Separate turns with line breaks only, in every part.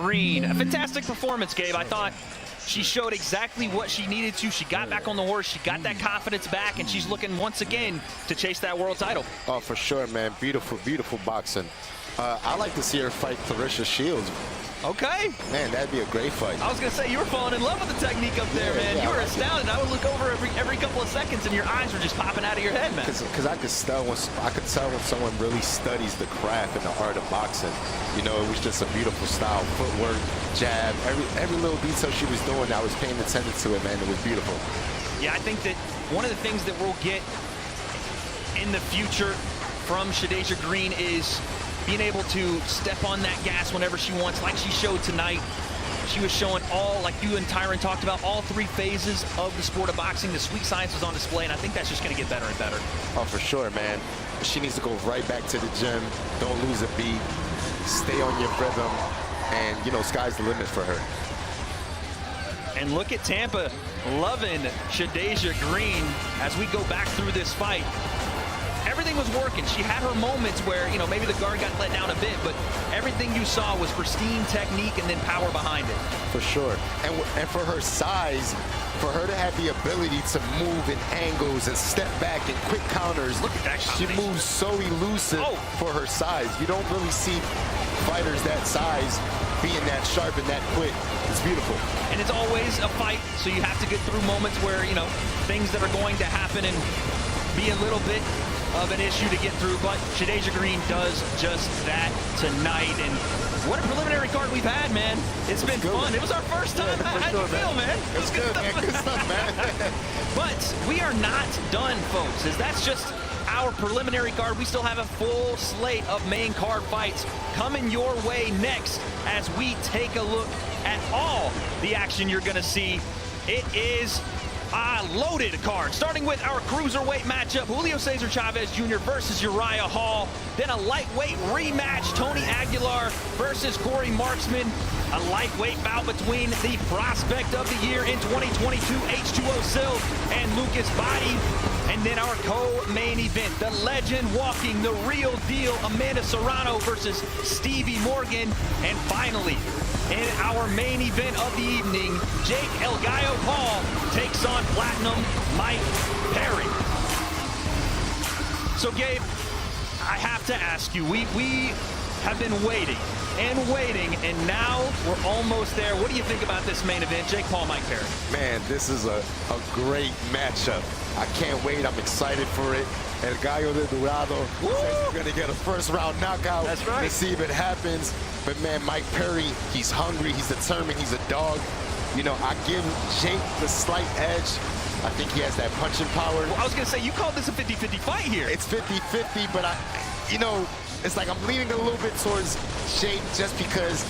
Green. A fantastic performance, Gabe. I thought she showed exactly what she needed to. She got back on the horse. She got that confidence back, and she's looking once again to chase that world title.
Oh, for sure, man. Beautiful, beautiful boxing. I like to see her fight Clarissa Shields.
Okay.
Man, that'd be a great fight.
I was going to say, you were falling in love with the technique up there, man. You were astounded. I would look over every couple of seconds, and your eyes were just popping out of your head, man.
Because I could tell when someone really studies the craft and the art of boxing. You know, it was just a beautiful style, footwork, jab, every little detail she was doing, I was paying attention to it, man. It was beautiful.
Yeah, I think that one of the things that we'll get in the future from Shadasia Green is being able to step on that gas whenever she wants, like she showed tonight. She was showing all, like you and Tyron talked about, all three phases of the sport of boxing. The sweet science was on display, and I think that's just going to get better and better. Oh,
for sure, man. She needs to go right back to the gym. Don't lose a beat. Stay on your rhythm. And, you know, sky's the limit for her.
And look at Tampa loving Shadasia Green as we go back through this fight. Everything was working. She had her moments where, you know, maybe the guard got let down a bit, but everything you saw was pristine technique and then power behind it.
For sure. And for her size, for her to have the ability to move in angles and step back and quick counters.
Look at that.
She moves so elusive for her size. You don't really see fighters that size being that sharp and that quick. It's beautiful.
And it's always a fight, so you have to get through moments where, you know, things that are going to happen and be a little bit of an issue to get through, but Shadasia Green does just that tonight. And what a preliminary card we've had, man. It's been fun. It was our first time. How'd you feel, man?
It was good, man. Good stuff, man.
But we are not done, folks, as that's just our preliminary card. We still have a full slate of main card fights coming your way next as we take a look at all the action you're going to see. It is a loaded card, starting with our cruiserweight matchup, Julio Cesar Chavez Jr. versus Uriah Hall. Then a lightweight rematch, Tony Aguilar versus Corey Marksman. A lightweight bout between the prospect of the year in 2022, H2O Silv, and Lucas Body. And then our co-main event, the legend walking, the real deal, Amanda Serrano versus Stevie Morgan. And finally, in our main event of the evening, Jake El Gallo Paul takes on Platinum Mike Perry. So, Gabe, I have to ask you, we have been waiting and waiting, and now we're almost there. What do you think about this main event, Jake Paul, Mike Perry?
Man, this is a great matchup. I can't wait. I'm excited for it. El Gallo de Dorado says he's going to get a first-round knockout.
That's right.
Let's see if it happens. But, man, Mike Perry, he's hungry, he's determined, he's a dog. You know, I give Jake the slight edge. I think he has that punching power.
Well, I was going to say, you called this a 50-50 fight here.
It's 50-50, but you know, it's like I'm leaning a little bit towards Jake just because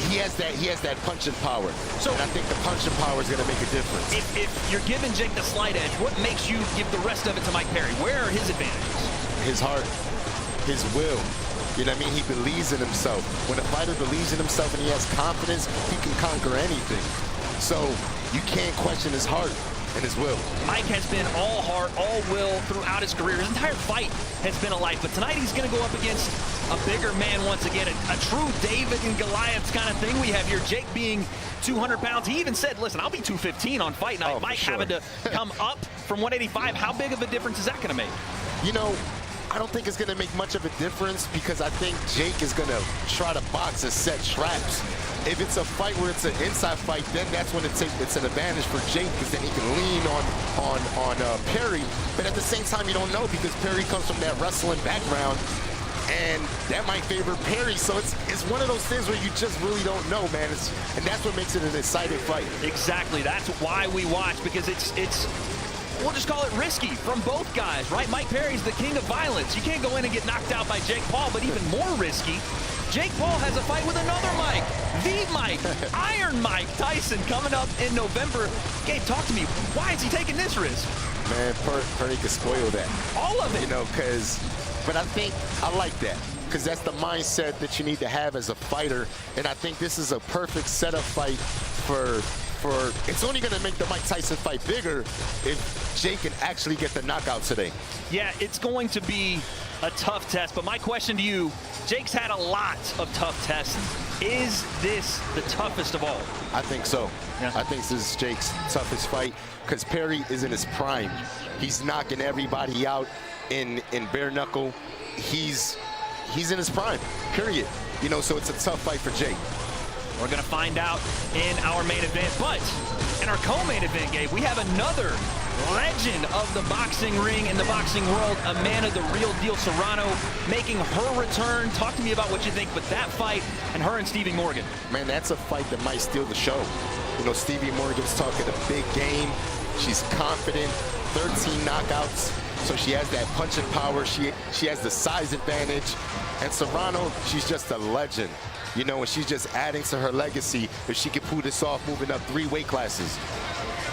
he has that punching power. So, and I think the punching power is going to make a difference.
If you're giving Jake the slight edge, what makes you give the rest of it to Mike Perry? Where are his advantages?
His heart, his will. You know what I mean? He believes in himself. When a fighter believes in himself and he has confidence, he can conquer anything. So you can't question his heart and his will.
Mike has been all heart, all will throughout his career. His entire fight has been a life, but tonight he's going to go up against a bigger man once again, a true David and Goliath kind of thing we have here. Jake being 200 pounds. He even said, listen, I'll be 215 on fight night. Mike having to come up from 185. How big of a difference is that going to make?
You know, I don't think it's going to make much of a difference because I think Jake is going to try to box and set traps. If it's a fight where it's an inside fight, then that's when it's an advantage for Jake because then he can lean on Perry. But at the same time, you don't know because Perry comes from that wrestling background, and that might favor Perry. So it's one of those things where you just really don't know, man. And that's what makes it an exciting fight.
Exactly. That's why we watch, because it's we'll just call it risky from both guys, right? Mike Perry's the king of violence. You can't go in and get knocked out by Jake Paul, but even more risky, Jake Paul has a fight with another Mike, the Mike, Iron Mike Tyson, coming up in November. Gabe, talk to me. Why is he taking this risk?
Man, Perry could spoil that.
All of it.
You know, but I think I like that because that's the mindset that you need to have as a fighter. And I think this is a perfect setup fight for it's only going to make the Mike Tyson fight bigger if Jake can actually get the knockout today.
Yeah, it's going to be a tough test, but my question to you, Jake's had a lot of tough tests Is this the toughest of all?
I think so.
Yeah.
I think this is Jake's toughest fight because Perry is in his prime. He's knocking everybody out in bare knuckle. He's in his prime, period. You know, so it's a tough fight for Jake.
We're going to find out in our main event, but in our co-main event, Gabe, we have another legend of the boxing ring in the boxing world, Amanda the Real Deal Serrano, making her return. Talk to me about what you think with that fight and her and Stevie Morgan.
Man, that's a fight that might steal the show. You know, Stevie Morgan's talking a big game. She's confident, 13 knockouts, so she has that punching power. She has the size advantage. And Serrano, she's just a legend. You know, and she's just adding to her legacy if she can pull this off, moving up 3 weight classes.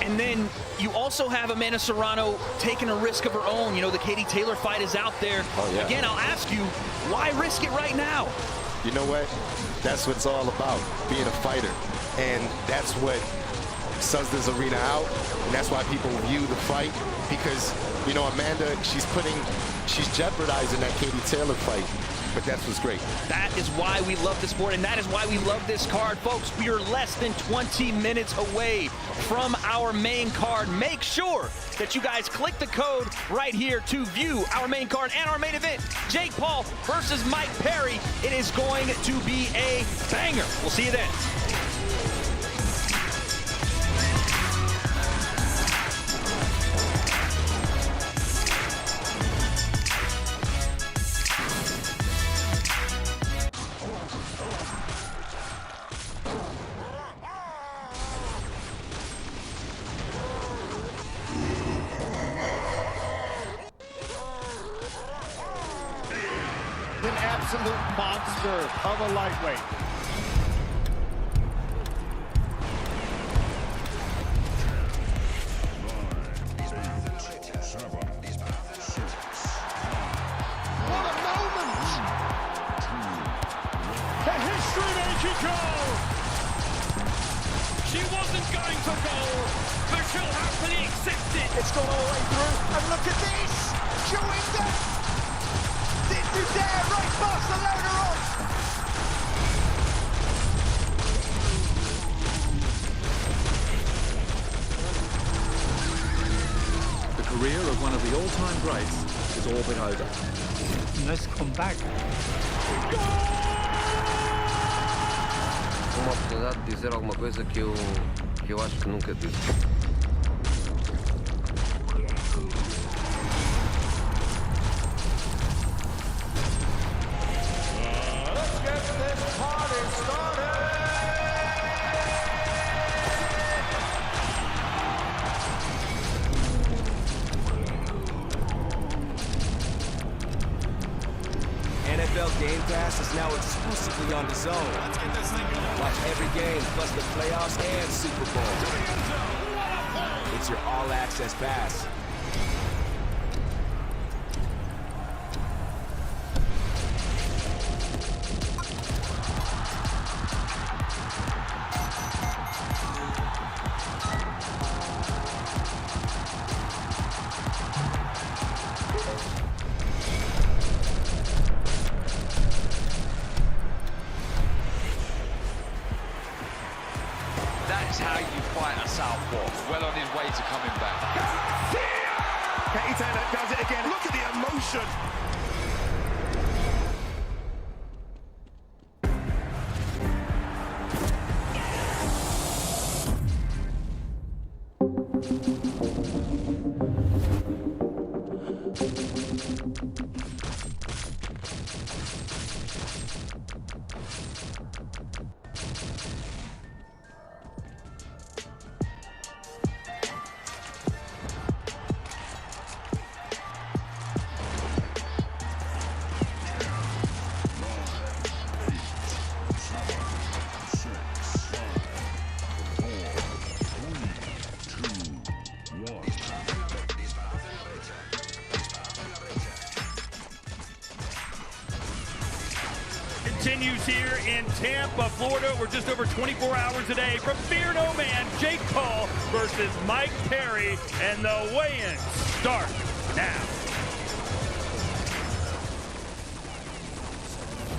And then you also have Amanda Serrano taking a risk of her own. You know, the Katie Taylor fight is out there.
Oh, yeah.
Again, I'll ask you, why risk it right now?
You know what? That's what it's all about, being a fighter. And that's what suns this arena out. And that's why people view the fight. Because, you know, Amanda, she's jeopardizing that Katie Taylor fight. But that's what's great.
That is why we love the sport, and that is why we love this card. Folks, we are less than 20 minutes away from our main card. Make sure that you guys click the code right here to view our main card and our main event. Jake Paul versus Mike Perry. It is going to be a banger. We'll see you then.
An absolute monster of a lightweight. What a moment! The history-making goal!
She wasn't going to roll, but she'll happily accept it.
It's gone all the way through, and look at this! Juinga! Did you dare write Barcelona off?
The career of one of the all-time greats is all but over.
Nice comeback.
Uma oportunidade de dizer alguma coisa que eu acho que nunca disse.
NFL Game Pass is now exclusively on DAZN. Let's get this thing going. Watch every game, plus the playoffs and Super Bowl. It's your all-access pass.
That's how you fight a southpaw. Well on his way to coming back.
Katie Taylor does it again. Look at the emotion.
Continues here in Tampa, Florida. We're just over 24 hours a day from Fear No Man, Jake Paul versus Mike Perry, and the weigh-ins start now.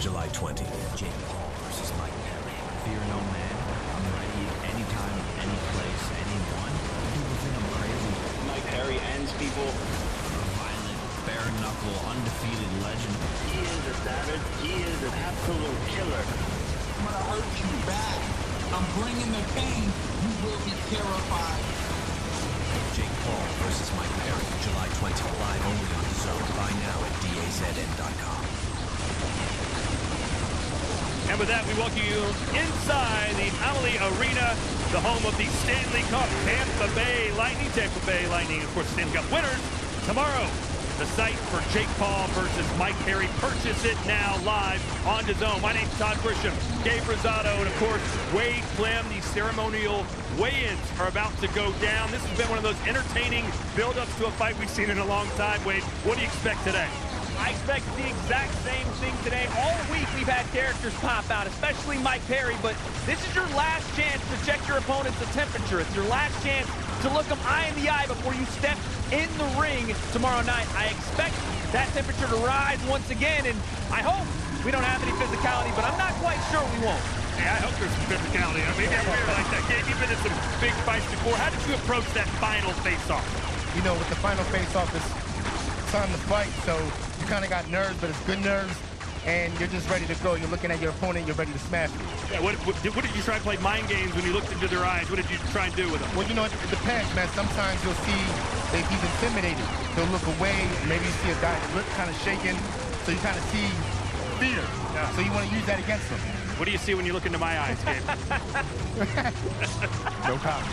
July 20th, Jake Paul versus Mike Perry.
fear no man. I'm ready anytime, any place, anyone. People think I'm crazy.
Mike Perry ends people.
A violent, bare knuckle, undefeated legend.
He is a savage. He is an absolute killer.
I'm gonna hurt you bad. I'm bringing the pain. You will be terrified.
Jake Paul versus Mike Perry, July 20, live only on DAZN. Buy now at DAZN.com.
And with that, we welcome you inside the Amalie Arena, the home of the Stanley Cup Tampa Bay Lightning. Tampa Bay Lightning, of course, Stanley Cup winners tomorrow. The site for Jake Paul versus Mike Perry. Purchase it now live on DAZN. My name's Todd Grisham, Gabe Rosado, and of course, Wade Clem. The ceremonial weigh-ins are about to go down. This has been one of those entertaining build-ups to a fight we've seen in a long time. Wade, what do you expect today?
I expect the exact same thing today. All week we've had characters pop out, especially Mike Perry, but this is your last chance to check your opponent's temperature. It's your last chance to look them eye in the eye before you step in the ring tomorrow night. I expect that temperature to rise once again, and I hope we don't have any physicality, but I'm not quite sure we won't.
Hey, I hope there's some physicality. I mean, weird like that. Gabe, you've been in some big fights before. How did you approach that final face-off?
You know, with the final face-off, it's time to fight, so you kind of got nerves, but it's good nerves, and you're just ready to go. You're looking at your opponent, you're ready to smash him.
Yeah, what did you try to play mind games when you looked into their eyes? What did you try and do with them?
Well, you know, it depends, man. Sometimes you'll see if he's intimidated. He'll look away. Maybe you see a guy lip kind of shaking, so you kind of see fear. Yeah. So you want to use that against him.
What do you see when you look into my eyes, Gabe?
No comment.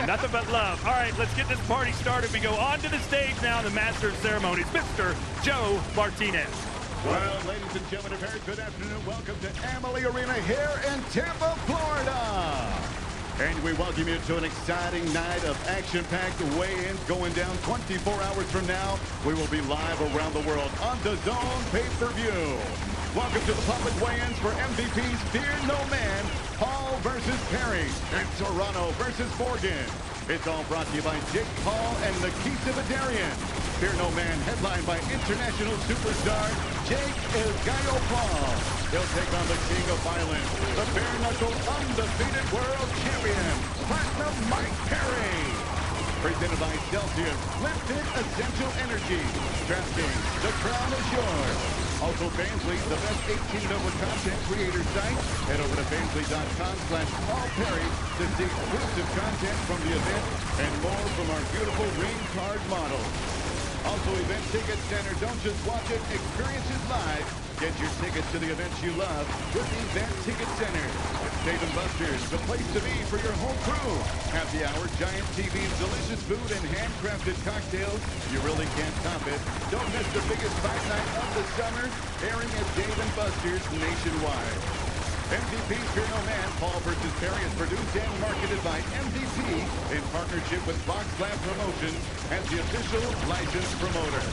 Nothing but love. All right, let's get this party started. We go on to the stage now, the master of ceremonies, Mr. Joe Martinez.
Well, ladies and gentlemen, a very good afternoon. Welcome to Amalie Arena here in Tampa, Florida. And we welcome you to an exciting night of action-packed weigh-ins going down 24 hours from now. We will be live around the world on DAZN pay-per-view. Welcome to the public weigh-ins for MVP's Fear No Man, Paul versus Perry, and Toronto versus Morgan. It's all brought to you by Jake Paul and Nikita Vidarian. Fear No Man, headlined by international superstar Jake El Gallo Paul. He'll take on the king of violence, the bare-knuckle undefeated world champion, Platinum Mike Perry. Presented by Celsius, Lifted Essential Energy. DraftKings, the crown is yours. Also, Fansly, the best 18-over content creator site. Head over to fansly.com/PaulPerry to see exclusive content from the event and more from our beautiful ring card models. Also, Event Ticket Center. Don't just watch it, experience it live. Get your tickets to the events you love with Event Ticket Center. Dave & Buster's, the place to be for your home crew. Happy hour, giant TVs, delicious food, and handcrafted cocktails. You really can't top it. Don't miss the biggest fight night of the summer, airing at Dave & Buster's nationwide. MVP Fear No Man, Paul versus Perry is produced and marketed by MVP in partnership with Box Lab Promotions as the official licensed promoter.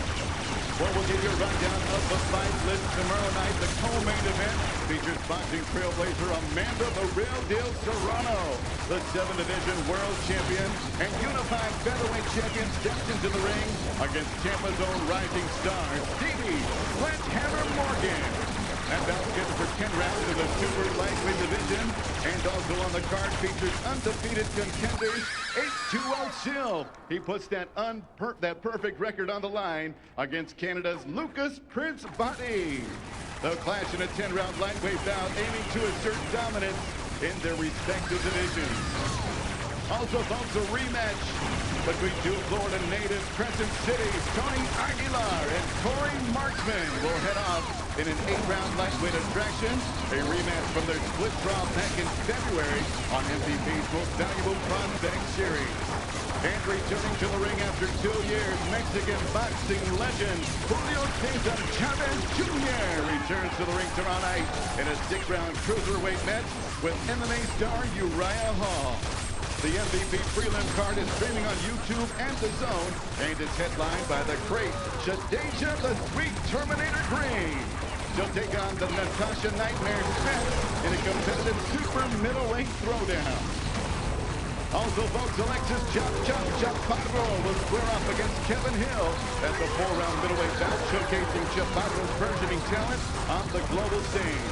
Well, we'll give you a rundown of the fight list tomorrow night. The co-main event features boxing trailblazer Amanda the Real Deal Serrano. The 7th Division World Champion and Unified Featherweight Champion steps into the ring against Tampa's own rising star, Stevie Sledgehammer Morgan. That bout scheduled for 10 rounds in the super lightweight division. And also on the card features undefeated contenders, H2O Silv. He puts that perfect record on the line against Canada's Lucas Prince Body. They'll clash in a 10-round lightweight bout, aiming to assert dominance in their respective divisions. Also, folks, a rematch between two Florida natives, Crescent City's Tony Aguilar and Corey Marksman will head off in an 8-round lightweight attraction. A rematch from their split draw back in February on MVP's Most Valuable Prospect Series. And returning to the ring after 2 years, Mexican boxing legend Julio Cesar Chavez Jr. returns to the ring tomorrow night in a 6-round cruiserweight match with MMA star Uriah Hall. The MVP prelim card is streaming on YouTube and DAZN, and is headlined by the great Shadeja the Sweet Terminator Green. She'll take on the Natasha Nightmare Smith in a competitive super middleweight throwdown. Also, folks, Alexis Chaparro will square off against Kevin Hill at the 4-round middleweight bout, showcasing Chaparro's burgeoning talent on the global stage.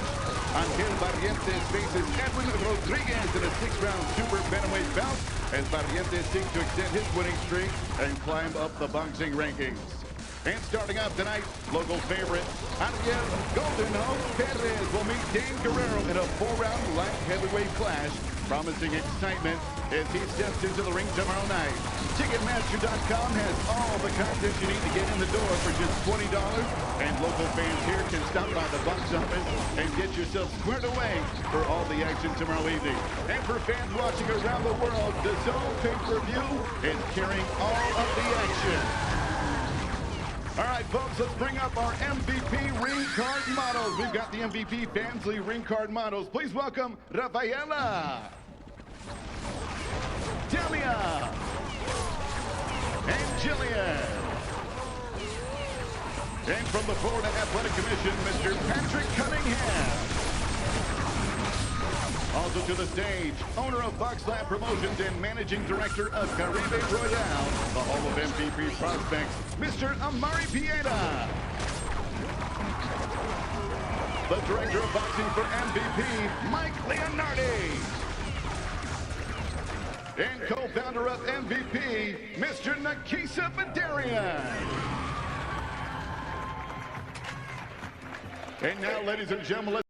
Angel Barrientos faces Edwin Rodriguez in a 6-round super bantamweight bout as Barrientos seeks to extend his winning streak and climb up the boxing rankings. And starting up tonight, local favorite Ariel Goldenhawk Perez will meet Dan Guerrero in a 4-round light heavyweight clash, promising excitement as he steps into the ring tomorrow night. Ticketmaster.com has all the content you need to get in the door for just $20, and local fans here can stop by the box office and get yourself squared away for all the action tomorrow evening. And for fans watching around the world, the Zone pay-per-view is carrying all of the action. All right, folks, let's bring up our MVP ring card models. We've got the MVP Fansly ring card models. Please welcome Rafaela, Delia, and Jillian. And from the Florida Athletic Commission, Mr. Patrick Cunningham. Also to the stage, owner of Fox Lab Promotions and managing director of Caribe Royale, the Hall of MVP prospects, Mr. Amari Pieta. The director of boxing for MVP, Mike Leonardi. And co-founder of MVP, Mr. Nakisa Badarian. And now, ladies and gentlemen,